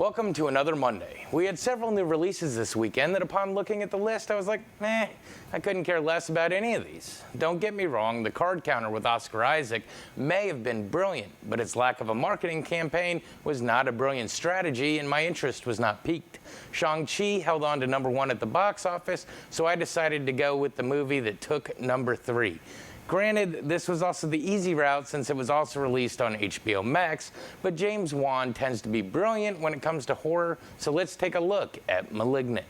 Welcome to another Monday. We had several new releases this weekend that upon looking at the list, I was like, I couldn't care less about any of these. Don't get me wrong, the card counter with Oscar Isaac may have been brilliant, but its lack of a marketing campaign was not a brilliant strategy and my interest was not piqued. Shang-Chi held on to #1 at the box office, so I decided to go with the movie that took #3. Granted, this was also the easy route since it was also released on HBO Max, but James Wan tends to be brilliant when it comes to horror, so let's take a look at Malignant.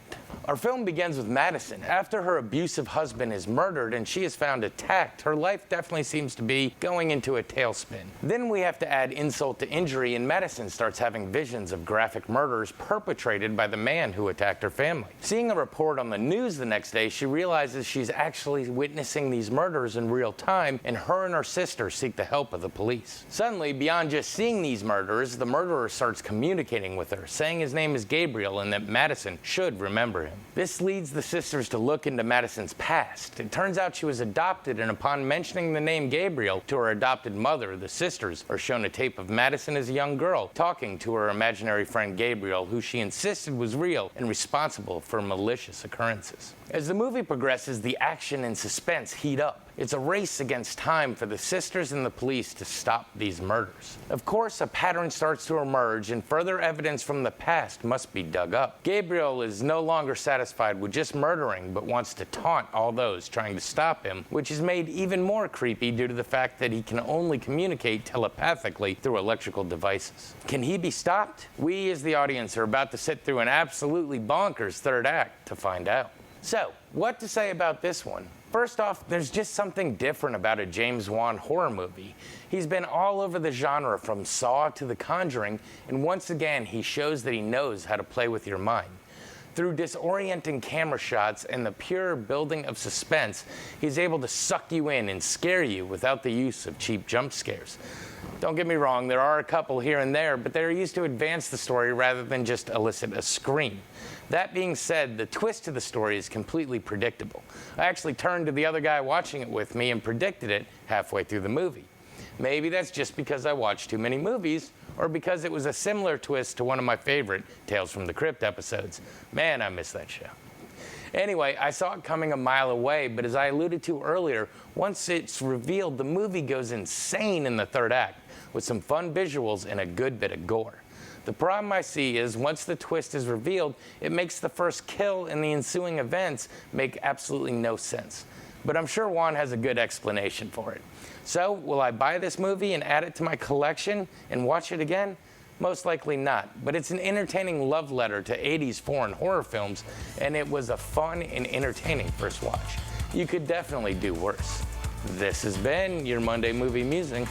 Our film begins with Madison. After her abusive husband is murdered and she is found attacked, her life definitely seems to be going into a tailspin. Then we have to add insult to injury and Madison starts having visions of graphic murders perpetrated by the man who attacked her family. Seeing a report on the news the next day, she realizes she's actually witnessing these murders in real time, and her and her sister seek the help of the police. Suddenly, beyond just seeing these murders, the murderer starts communicating with her, saying his name is Gabriel and that Madison should remember him. This leads the sisters to look into Madison's past. It turns out she was adopted, and upon mentioning the name Gabriel to her adopted mother, the sisters are shown a tape of Madison as a young girl talking to her imaginary friend Gabriel, who she insisted was real and responsible for malicious occurrences. As the movie progresses, the action and suspense heat up. It's a race against time for the sisters and the police to stop these murders. Of course, a pattern starts to emerge and further evidence from the past must be dug up. Gabriel is no longer satisfied with just murdering, but wants to taunt all those trying to stop him, which is made even more creepy due to the fact that he can only communicate telepathically through electrical devices. Can he be stopped? We as the audience are about to sit through an absolutely bonkers third act to find out. So, what to say about this one? First off, there's just something different about a James Wan horror movie. He's been all over the genre from Saw to The Conjuring, and once again, he shows that he knows how to play with your mind. Through disorienting camera shots and the pure building of suspense, he's able to suck you in and scare you without the use of cheap jump scares. Don't get me wrong, there are a couple here and there, but they're used to advance the story rather than just elicit a scream. That being said, the twist to the story is completely predictable. I actually turned to the other guy watching it with me and predicted it halfway through the movie. Maybe that's just because I watched too many movies, or because it was a similar twist to one of my favorite Tales from the Crypt episodes. Man, I miss that show. Anyway, I saw it coming a mile away, but as I alluded to earlier, once it's revealed, the movie goes insane in the third act, with some fun visuals and a good bit of gore. The problem I see is once the twist is revealed, it makes the first kill and the ensuing events make absolutely no sense. But I'm sure Wan has a good explanation for it. So, will I buy this movie and add it to my collection and watch it again? Most likely not, but it's an entertaining love letter to 80s foreign horror films, and it was a fun and entertaining first watch. You could definitely do worse. This has been your Monday Movie Musing.